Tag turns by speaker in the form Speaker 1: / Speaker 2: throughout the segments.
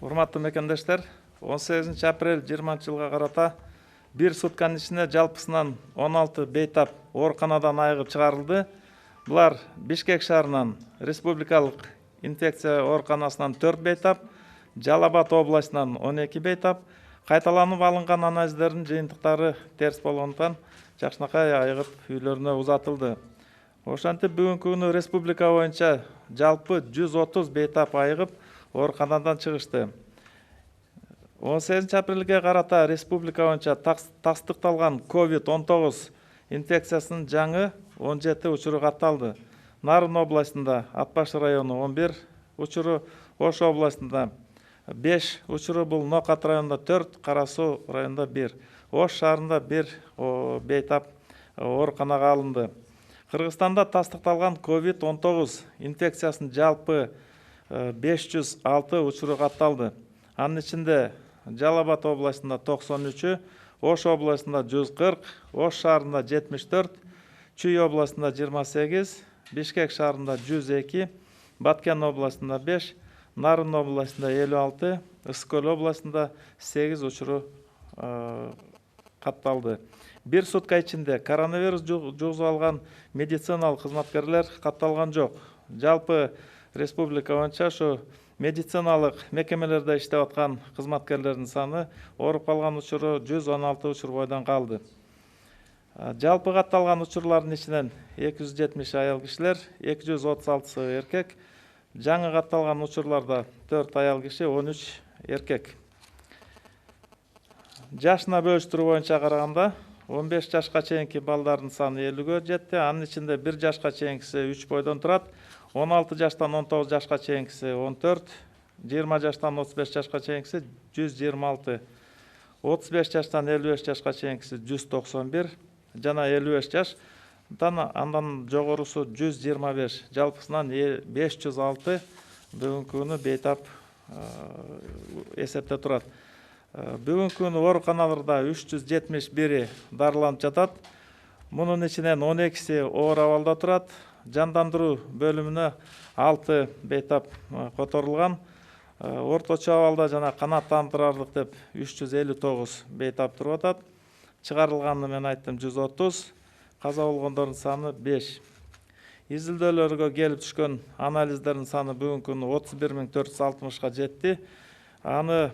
Speaker 1: Урматтуу мекендештер, 18 апрель 20 жылга карата бир сутканын ичинде жалпысынан 16 бейтап ооруканадан айыгып чыгарылды. Булар Бишкек шаарынан республикалык инфекция ооруканасынан 4 бейтап, Жалал Абад областынан 12 бейтап, кайталанып алынган анализдердин жыйынтыктары терс болгондуктан жакшынакай айыгып үйлөрүнө узатылды. Ошентип бүгүнкү күнү республика боюнча жалпы 130 бейтап айыгып ооруканадан чыгышты. 18 апрелге карата республика боюнча тастыкталган COVID-19 инфекциясынын жаңы 17 учуру катталды. Нарын областында Ат Баш району 11 учуру, Ош областында 5 учуру, бул Нокат районунда 4, Кара Суу районунда 1. Ош шаарында 1 бейтап ооруканага алынды. Кыргызстанда тастыкталган COVID-19 инфекциясынын жалпы 506 учуру катталды. Анын ичинде Жалал Абад областында 93, Ош областында 140, Ош шаарында 74, Чүй областында 28, Бишкек шаарында 102, Баткен областында 5, Нарын областында 56, Ысык-Көл областында 8 учуру катталды. Бир сутка ичинде коронавирус жугузуп алган медициналык кызматкерлер катталган жок. Жалпы республика боюнча ушу медициналык мекемелерде иштеп аткан кызматкерлердин саны ооруп калган учуру 116 учур бойдон калды. Жалпы катталган учурлардын ичинен 270 аял кишилер, 236 эркек, жаңы катталган учурларда 4 аял киши, 13 эркек. Жашына бөлүштүрүү боюнча караганда 15 жашка чейинки балдардын саны 50-гө жетти. Анын ичинде 1 жашка чейинкиси 3 бойдон турат. 16 жаштан 19 жашка чейинкиси 14, 20 жаштан 35 жашка чейинкиси 126, 35 жаштан 55 жашка чейинкиси 191, жана 55 жаштан андан жогорусу 125, жалпысынан 506 бүгүнкү күнү бейтап эсепте турат. Бүгүнкү күнү ооруканаларда 371 дарыланып жатат. Мунун ичинен 12си оор абалда турат. Жандандыруу бөлүмүнө 6 бейтап которулган. Орточо абалда жана канааттандырарлык деп 359 бейтап туруп атат. Чыгарылганын мен айттым 130, каза болгондордун саны 5. Изилдөөлөргө келип түшкөн анализдердин саны бүгүнкү күнү 31460-га жетти. Аны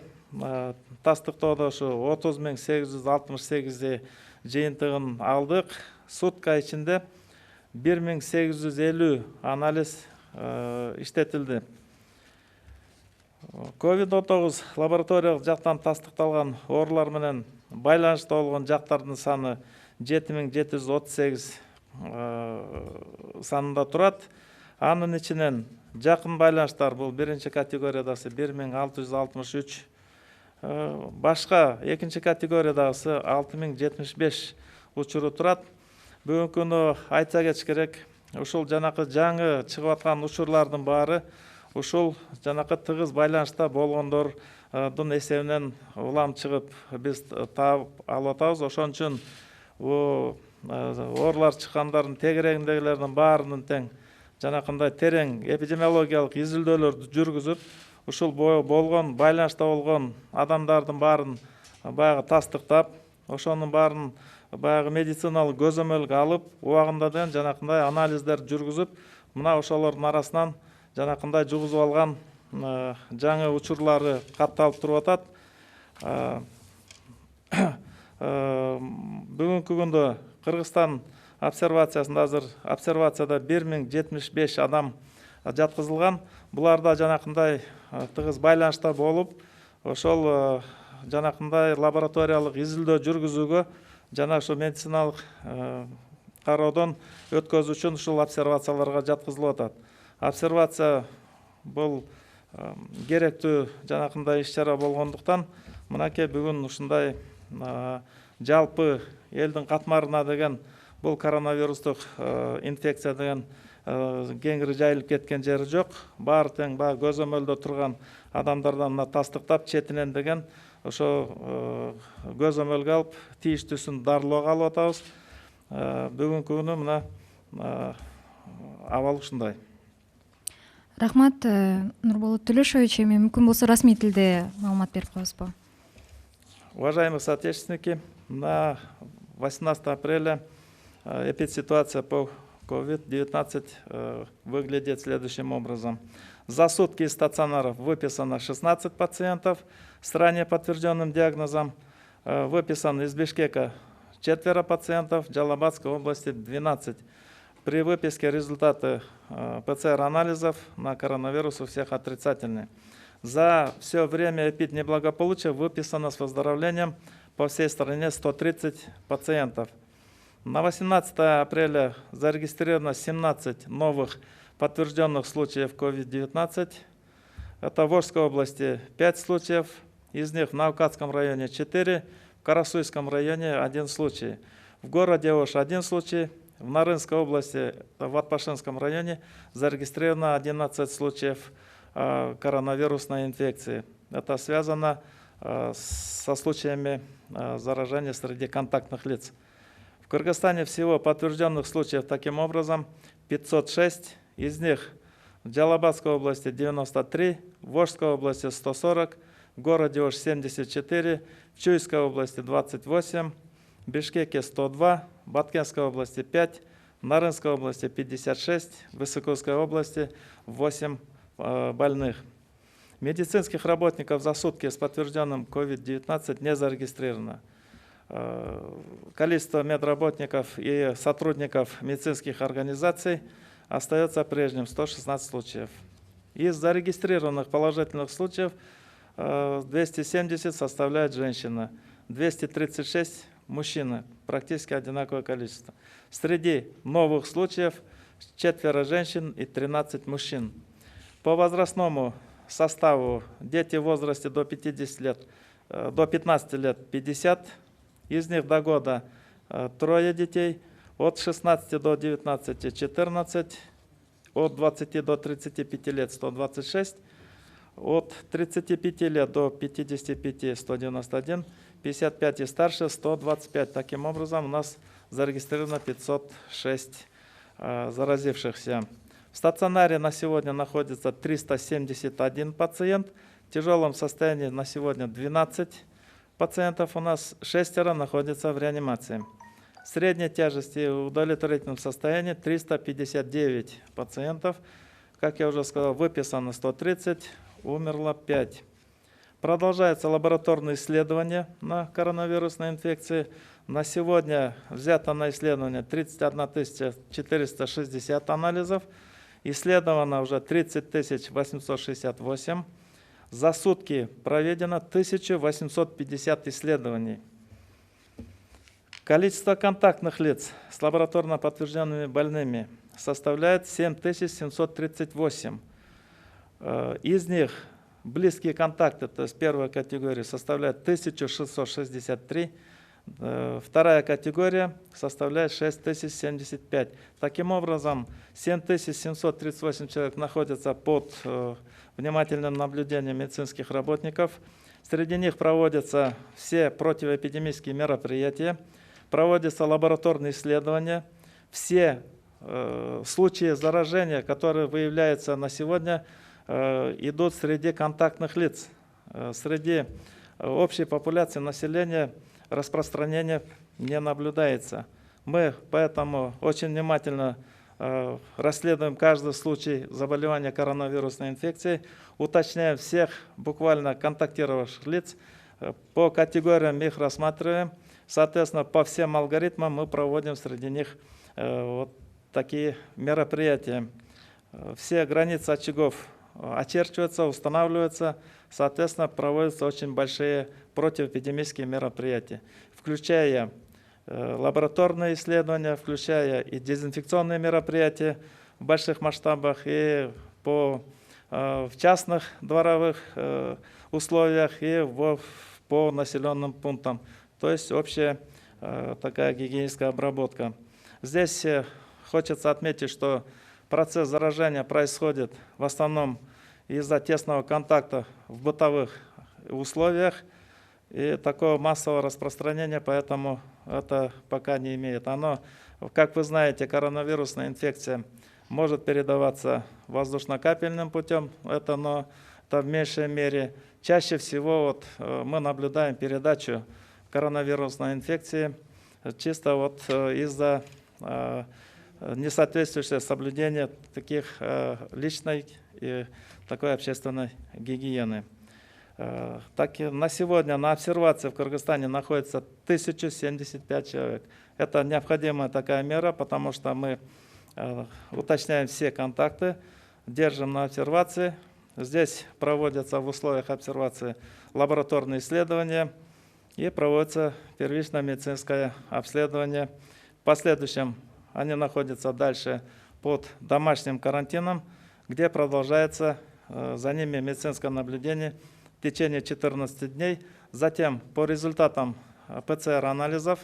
Speaker 1: тастыктоодо ушу 30868 жыйынтыгын алдык. Сутка ичинде 1850 анализ иштетилди. COVID-19 лабораториялык жактан тастыкталган оорулар менен байланышта болгон жактардын саны 7738 санында турат. Анын ичинен жакын байланыштар бул биринчи категориядасы 1663, башка экинчи категориядагысы 6075 учуру турат. Бүгүнкү күнү айта кетиш керек, ушул жанакы жаңы чыгып аткан учурлардын баары ушул жанакы тыгыз байланышта болгондордун эсебинен улам чыгып биз таап алып атабыз. Ошон үчүн оорулар чыккандардын тегерегиндегилердин баарынын тең жанакындай терең эпидемиологиялык изилдөөлөрдү жүргүзүп, ушул болгон байланышта болгон адамдардын баарын баягы тастыктап, ошонун баарын баягы медициналык көзөмөлгө алып, убагында деген жанакындай анализдер жүргүзүп, мына ошолордун арасынан жанакындай жугузуп алган жаңы учурлары катталып туруп атат. Бүгүнкү күндө Кыргызстан обсервациясында азыр обсервацияда 1075 адам жаткызылган. Буларда жанакындай тыгыз байланышта болуп, ошол жанакындай лабораториялык изилдөө жүргүзүүгө жана ошо медициналык кароодон өткөзүү үчүн ушул обсервацияларга жаткызылып атат. Обсервация бул керектүү жанакындай иш-чара болгондуктан мынакей бүгүн ушундай жалпы элдин катмарына деген бул коронавирустук инфекция деген кеңири жайылып кеткен жери жок. Баары тең баягы көзөмөлдө турган адамдардан мына тастыктап четинен деген ошо көзөмөлгө алып тийиштүүсүн дарылоого алып атабыз. Бүгүнкү күнү мына абал ушундай.
Speaker 2: Рахмат, Нурболот Төлешович, эми мүмкүн болсо расмий тилде маалымат берип коесузбу?
Speaker 1: Уважаемые соотечественники, на 18 апреля эпидситуация по COVID-19 выглядит следующим образом. За сутки из стационаров выписано 16 пациентов с ранее подтвержденным диагнозом. Выписано из Бишкека 4 пациентов, в Джалабадской области 12. При выписке результаты ПЦР-анализов на коронавирус у всех отрицательные. За все время эпиднеблагополучия выписано с выздоровлением по всей стране 130 пациентов. На 18 апреля зарегистрировано 17 новых подтвержденных случаев COVID-19. Это в Волжской области 5 случаев, из них в Наукатском районе 4, в Карасуйском районе 1 случай. В городе Ош 1 случай, в Нарынской области, в Атпашинском районе зарегистрировано 11 случаев коронавирусной инфекции. Это связано со случаями заражения среди контактных лиц. В Кыргызстане всего подтвержденных случаев таким образом 506, из них в Джалабадской области 93, в Волжской области 140, в городе Ош 74, в Чуйской области 28, в Бишкеке 102, в Баткенской области 5, в Нарынской области 56, в Высокой области 8 больных. Медицинских работников за сутки с подтвержденным COVID-19 не зарегистрировано. Количество медработников и сотрудников медицинских организаций остается прежним, 116 случаев. Из зарегистрированных положительных случаев 270 составляет женщина, 236 мужчины, практически одинаковое количество. Среди новых случаев 4 женщин и 13 мужчин. По возрастному составу дети в возрасте до 15 лет 50, из них до года 3 детей, от 16 до 19 14, от 20 до 35 лет 126, от 35 лет до 55 191, 55 и старше 125. Таким образом, у нас зарегистрировано 506 заразившихся. В стационаре на сегодня находится 371 пациент. В тяжелом состоянии на сегодня 12 пациентов. У нас 6 находятся в реанимации. Средней тяжести в удовлетворительном состоянии 359 пациентов. Как я уже сказал, выписано 130, умерло 5. Продолжаются лабораторные исследования на коронавирусной инфекции. На сегодня взято на исследование 31 460 анализов. Исследовано уже 30 868. За сутки проведено 1850 исследований. Количество контактных лиц с лабораторно подтвержденными больными составляет 7738. Из них близкие контакты, то есть первая категория, составляет 1663. Вторая категория составляет 6075. Таким образом, 7738 человек находятся под внимательным наблюдением медицинских работников. Среди них проводятся все противоэпидемические мероприятия, проводятся лабораторные исследования. Все случаи заражения, которые выявляются на сегодня, идут среди контактных лиц. Среди общей популяции населения распространение не наблюдается. Мы поэтому очень внимательно расследуем каждый случай заболевания коронавирусной инфекцией, уточняем всех буквально контактировавших лиц, по категориям их рассматриваем. Соответственно, по всем алгоритмам мы проводим среди них вот такие мероприятия. Все границы очагов очерчиваются, устанавливаются, соответственно, проводятся очень большие противоэпидемические мероприятия, включая лабораторные исследования, включая и дезинфекционные мероприятия в больших масштабах, и в частных дворовых условиях, и по населенным пунктам. То есть общая такая гигиеническая обработка. Здесь хочется отметить, что процесс заражения происходит в основном из-за тесного контакта в бытовых условиях, и такого массового распространения, поэтому это пока не имеет. Оно, как вы знаете, коронавирусная инфекция может передаваться воздушно-капельным путем, но это в меньшей мере. Чаще всего вот мы наблюдаем передачу коронавирусной инфекции чисто вот из-за несоответствующего соблюдения таких личной и такой общественной гигиены. Так и на сегодня на обсервации в Кыргызстане находится 1075 человек. Это необходимая такая мера, потому что мы уточняем все контакты, держим на обсервации. Здесь проводятся в условиях обсервации лабораторные исследования и проводится первичное медицинское обследование. В последующем они находятся дальше под домашним карантином, где продолжается за ними медицинское наблюдение в течение 14 дней. Затем по результатам ПЦР-анализов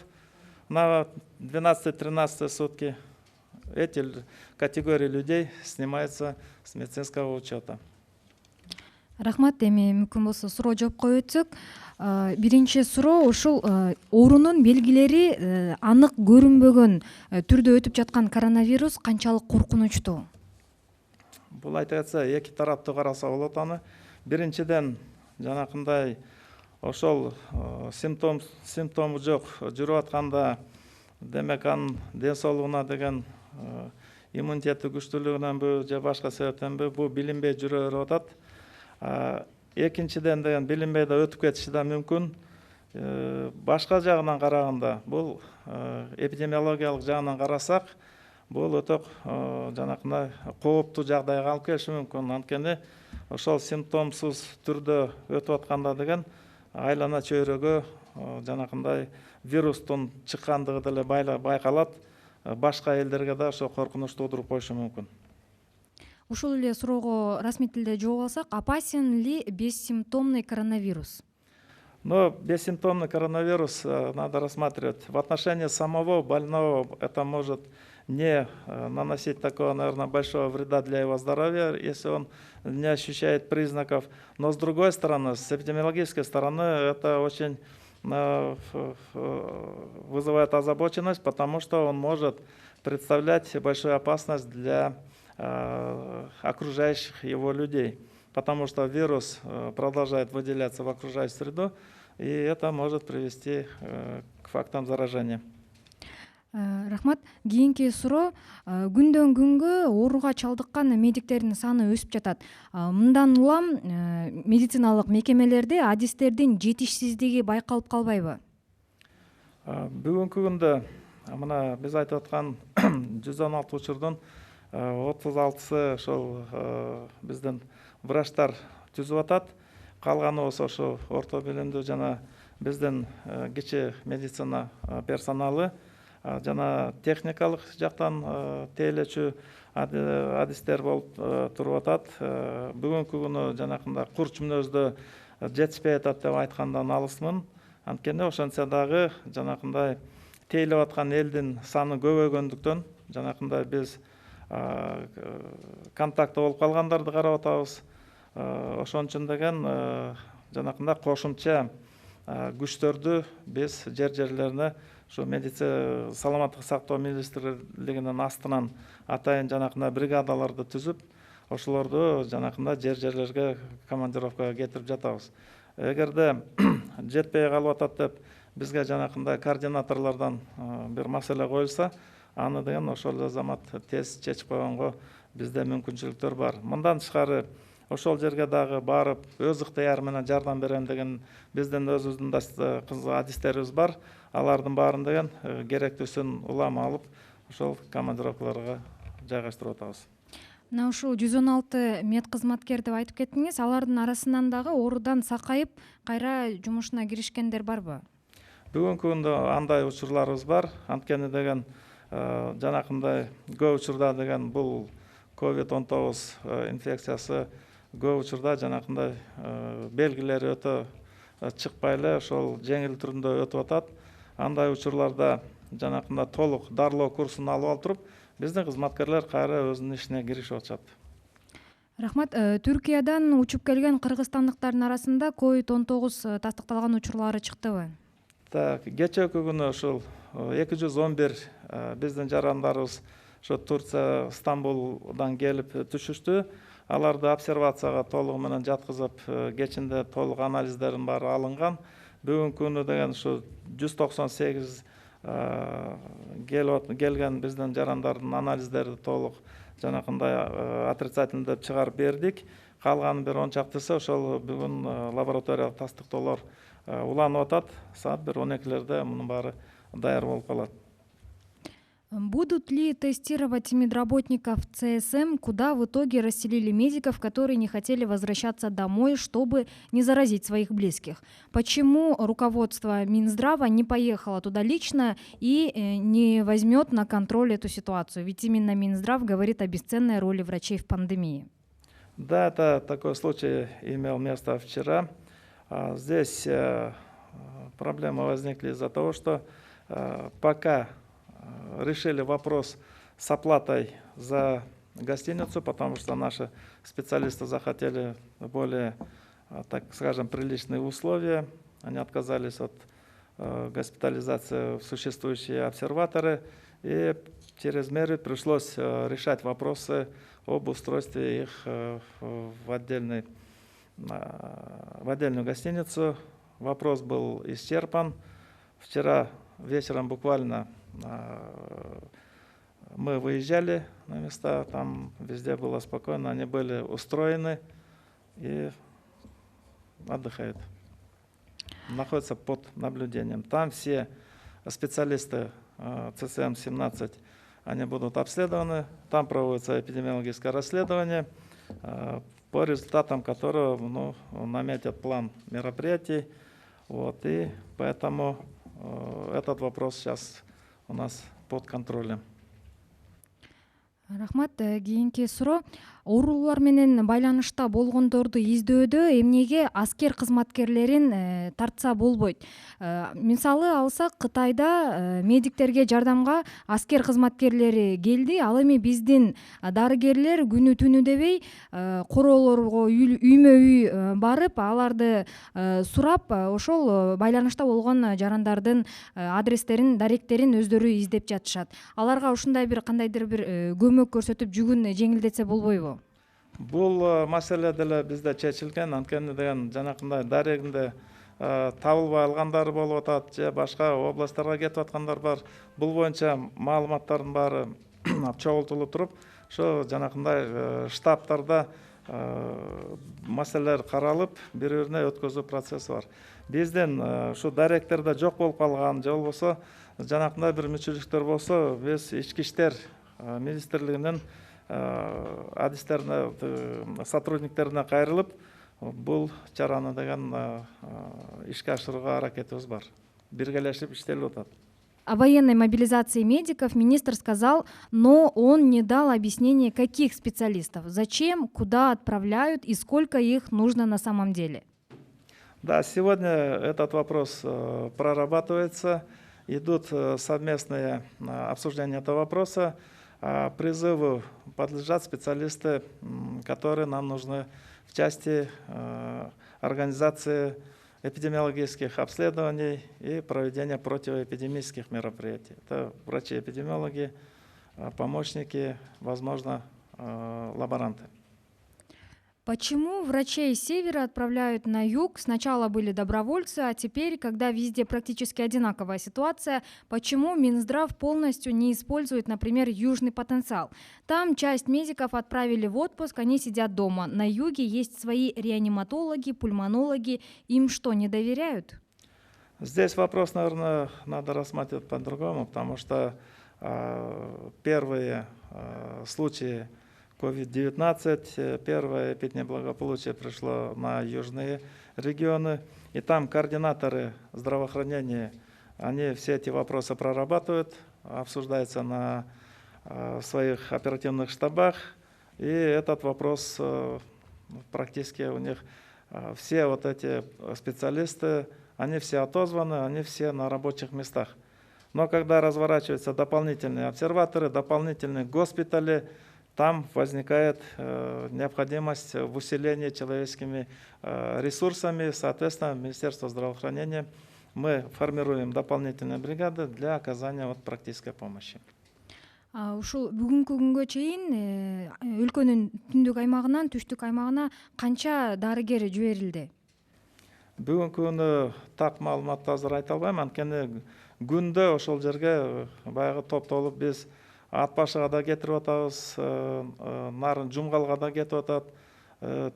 Speaker 1: на 12-13 сутки эти категории людей снимаются с медицинского учета.
Speaker 2: Рахмат, эми мүмкүн болсо суроо жоопко өтсөк. Биринчи суроо ушул оорунун белгилери анык көрүнбөгөн түрдө өтүп жаткан коронавирус канчалык коркунучтуу?
Speaker 1: Бул айтса эки тараптуу караса болот аны. Биринчиден жанакындай ошол симптому жок жүрүп атканда, демек анын ден соолугуна деген иммунитети күчтүүлүгүнөнбү же башка себептенби бул билинбей жүрө берип атат. Экинчиден деген билинбей да өтүп кетиши да мүмкүн. Башка жагынан караганда, бул эпидемиологиялык жагынан карасак, бул өтө жанакындай кооптуу жагдайга алып келиши мүмкүн. Анткени ошол симптомсуз түрдө өтүп атканда деген айлана чөйрөгө жанакындай вирустун чыккандыгы деле байкалат. Башка элдерге да ошо коркунуч туудуруп коюшу мүмкүн.
Speaker 2: Ушул эле суроого расмий тилде жооп алсак, опасен ли бессимптомный коронавирус?
Speaker 1: Но бессимптомный коронавирус надо рассматривать. В отношении самого больного это может не наносить такого, наверное, большого вреда для его здоровья, если он не ощущает признаков. Но с другой стороны, с эпидемиологической стороны, это очень вызывает озабоченность, потому что он может представлять большую опасность для окружающих его людей, потому что вирус продолжает выделяться в окружающую среду, и это может привести к фактам заражения.
Speaker 2: Рахмат. Кийинки суроо, күндөн күнгө ооруга чалдыккан медиктердин саны өсүп жатат. Мындан улам медициналык мекемелерде адистердин жетишсиздиги байкалып калбайбы?
Speaker 1: Бүгүнкү күндө мына биз айтып аткан 116 учурдун 36-сы ошол биздин врачтар түзүп атат. Калганы болсо ошо орто билимдүү жана биздин кичи медицина персоналы жана техникалык жактан тейлечү адистер болуп туруп атат. Бүгүнкү күнү жанакындай кур чүмнөздө жетишпей атат деп айткандан алысмын. Анткени ошентсе дагы жанакындай тейлеп аткан элдин саны көбөйгөндүктөн жанакындай биз контакты болуп калгандарды карап атабыз. Ошон үчүн деген жанакындай кошумча күчтөрдү биз жерлерине ушу медицина саламаттык сактоо министрлигинин астынан атайын жанакындай бригадаларды түзүп, ошолорду жанакындай жерлерге командировкага кетирип жатабыз. Эгерде жетпей калып атат деп бизге жанакындай координаторлордон бир маселе коюлса, аны деген ошол замат тез чечип койгонго бизде мүмкүнчүлүктөр бар. Мындан тышкары ошол жерге дагы барып, өз ыктыяры менен жардам берем деген биздин өзүбүздүн да адистерибиз бар. Алардын баарын деген керектүүсүн улама алып, ошол командировкаларга жайгаштырып атабыз.
Speaker 2: Мына ушул 116 медкызматкер деп айтып кеттиңиз, алардын арасынан дагы оорудан сакайып, кайра жумушуна киришкендер барбы?
Speaker 1: Бүгүнкү күндө андай учурларыбыз бар. Анткени деген жанакындай көп учурда деген бул COVID-19 инфекциясы көп учурда жанакындай белгилери өтө чыкпай эле ошол жеңил түрүндө өтүп атат. Андай учурларда жанакындай толук дарылоо курсун алып алып туруп, биздин кызматкерлер кайра өзүнүн ишине киришип атышат.
Speaker 2: Рахмат. Түркиядан учуп келген кыргызстандыктардын арасында COVID-19 тастыкталган учурлары чыктыбы?
Speaker 1: Так, кечээкү күнү ушул 211 биздин жарандарыбыз ошо Турция, Стамбулдан келип түшүштү. Аларды обсервацияга толугу менен жаткызып, кечинде толук анализдерин баары алынган. Бүгүнкү күнү деген ушу 198 келген биздин жарандардын анализдери толук жанакындай отрицательный деп чыгарып бердик. Калганы бир 10 чактысы ошол бүгүн лабораториялык тастыктоолор уланып атат. Саат 1:12-лерде мунун баары даяр болуп калат.
Speaker 2: Будут ли тестировать медработников ЦСМ, куда в итоге расселили медиков, которые не хотели возвращаться домой, чтобы не заразить своих близких? Почему руководство Минздрава не поехало туда лично и не возьмет на контроль эту ситуацию? Ведь именно Минздрав говорит о бесценной роли врачей в пандемии.
Speaker 1: Да, это такой случай имел место вчера. Здесь проблемы возникли из-за того, что пока решили вопрос с оплатой за гостиницу, потому что наши специалисты захотели более, так скажем, приличные условия. Они отказались от госпитализации в существующие обсерваторы, и через меры пришлось решать вопросы об устройстве их в отдельную гостиницу. Вопрос был исчерпан. Вчера вечером буквально мы выезжали на места, там везде было спокойно, они были устроены и отдыхают, находятся под наблюдением. Там все специалисты ЦСМ-17, они будут обследованы, там проводится эпидемиологическое расследование, по результатам которого наметят план мероприятий. И поэтому этот вопрос сейчас у нас под контролем.
Speaker 2: Рахмат. Кийинки суроо: оорулар менен байланышта болгондорду издөдө эмнеге аскер кызматкерлерин тартса болбойт? Мисалы алсак, Кытайда медиктерге жардамга аскер кызматкерлери келди. Ал эми биздин дарыгерлер күнү түнү дебей короолорго үймө үй барып, аларды сурап, ошол байланышта болгон жарандардын адрестерин, даректерин өздөрү издеп жатышат. Аларга ушундай бир кандайдыр бир көмөк көрсөтүп жүгүн жеңилдетсе болбойбу?
Speaker 1: Бул маселе деле бизде чечилген, анткени деген жанакындай дарегинде табылбай алгандар болуп атат, же башка областтарга кетип аткандар бар. Бул боюнча маалыматтардын баары чогултулуп туруп, ошо жанакындай штабтарда маселелер каралып, бири-бирине өткөзүү процесси бар. Биздин ушу даректерде жок болуп калган, же болбосо жанакындай бир мүчүлүктөр болсо, биз ички иштер министрлигинин адистерине, сотрудниктерине кайрылып, бул чараны деген ишке ашырууга аракетибиз бар. Биргелешип иштелип атат.
Speaker 2: О военной мобилизации медиков министр сказал, но он не дал объяснения, каких специалистов, зачем, куда отправляют и сколько их нужно на самом деле.
Speaker 1: Да, сегодня этот вопрос прорабатывается, идут совместные обсуждения этого вопроса. Призыву подлежат специалисты, которые нам нужны в части организации эпидемиологических обследований и проведения противоэпидемических мероприятий. Это врачи-эпидемиологи, помощники, возможно, лаборанты.
Speaker 2: Почему врачей с севера отправляют на юг? Сначала были добровольцы, а теперь, когда везде практически одинаковая ситуация, почему Минздрав полностью не использует, например, южный потенциал? Там часть медиков отправили в отпуск, они сидят дома. На юге есть свои реаниматологи, пульмонологи. Им что, не доверяют?
Speaker 1: Здесь вопрос, наверное, надо рассматривать по-другому, потому что первые случаи COVID-19, первое эпидемия благополучия пришло на южные регионы, и там координаторы здравоохранения, они все эти вопросы прорабатывают, обсуждаются на своих оперативных штабах, и этот вопрос практически у них все вот эти специалисты, они все отозваны, они все на рабочих местах. Но когда разворачиваются дополнительные обсерваторы, дополнительные госпитали, там возникает необходимость в усилении человеческими ресурсами. Соответственно, Министерство здравоохранения, мы формируем дополнительные бригады для оказания практической помощи.
Speaker 2: Ушул бүгүнкү күнгө чейин өлкөнүн түндүк аймагынан түштүк аймагына канча дарыгер жиберилди?
Speaker 1: Бүгүнкү күнү так маалыматты азыр айта албайм, анткени күндө ошол жерге баягы топтолуп биз Ат башыга да кетирип атабыз, нарын Жумгалга да кетип атат,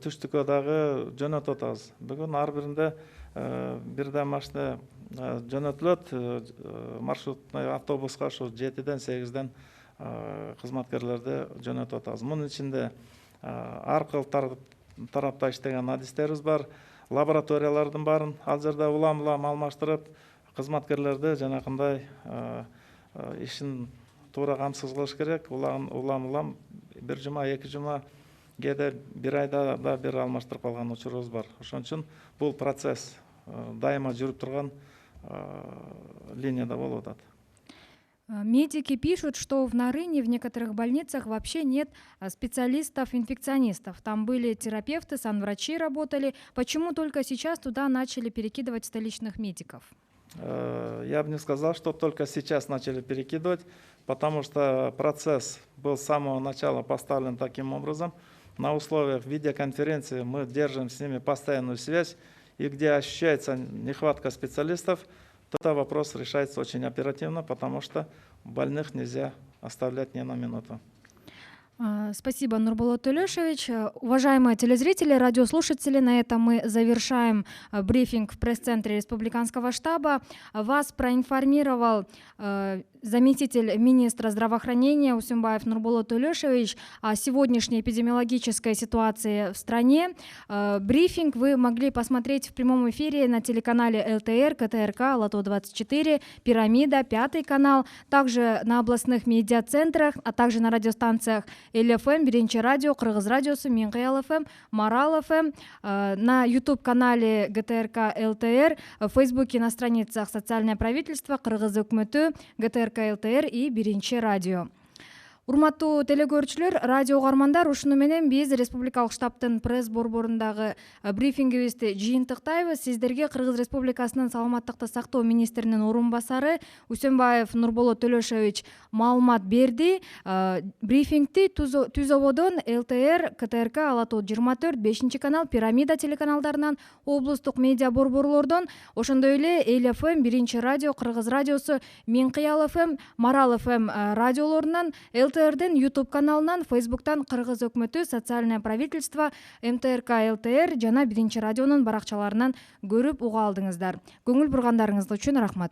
Speaker 1: түштүккө дагы жөнөтүп атабыз. Бүгүн ар биринде бирден машина жөнөтүлөт, маршрутный автобуска ошо 7-ден 8-ден кызматкерлерди жөнөтүп атабыз. Мунун ичинде ар кыл тарапта иштеген адистерибиз бар, лабораториялардын баарын ал жерде улам алмаштырып, кызматкерлерди жанакындай ишин туура камсыз кылыш керек. Улам бир жума, 2 жума, кээде бир айда да бир алмаштырып калган учурубуз бар. Ошон үчүн бул процесс дайыма жүрүп турган линияда болуп атат.
Speaker 2: Медики пишут, что в Нарыне в некоторых больницах вообще нет специалистов-инфекционистов. Там были терапевты, санврачи работали. Почему только сейчас туда начали перекидывать столичных медиков?
Speaker 1: Я бы не сказал, что только сейчас начали перекидывать, потому что процесс был с самого начала поставлен таким образом. На условиях видеоконференции мы держим с ними постоянную связь, и где ощущается нехватка специалистов, то этот вопрос решается очень оперативно, потому что больных нельзя оставлять ни на минуту.
Speaker 2: Спасибо, Нурболот Төлешевич. Уважаемые телезрители, радиослушатели, на этом мы завершаем брифинг в пресс-центре Республиканского штаба. Вас проинформировал заместитель министра здравоохранения Усенбаев Нурболот Төлешевич о сегодняшней эпидемиологической ситуации в стране. Брифинг вы могли посмотреть в прямом эфире на телеканале ЛТР, КТРК, Лото-24, Пирамида, 5 канал, также на областных медиацентрах, а также на радиостанциях ЛФМ, Биринчи радио, Кыргыз радиосу, Минкаял ФМ, Марал ФМ, на YouTube-канале ГТРК ЛТР, в Фейсбуке на страницах «Социальное правительство», Кыргыз өкмөтү, ГТРК ЛТР и Биринчи радио. Урматтуу телекөрүүчүлөр, радио угармандар, ушуну менен биз Республикалык штабтын пресс борборундагы брифингибизди жыйынтыктайбыз. Сиздерге Кыргыз Республикасынын саламаттыкты сактоо министринин орун басары Усенбаев Нурболот Төлешевич маалымат берди. Брифингти Түз ободон ЛТР, КТРК, Алатоо 24, 5 канал, Пирамида телеканалдарынан, облустук медиа борборлордон, ошондой эле ЛФМ, Биринчи радио, Кыргыз радиосу, Минкаял ФМ, Марал ФМ радиолорунан, ЛТРдин YouTube каналынан, Фейсбуктан Кыргыз өкмөтү, Социальное правительство, МТРК ЛТР жана Биринчи радионун баракчаларынан көрүп уга алдыңыздар. Көңүл бургандарыңыз үчүн рахмат.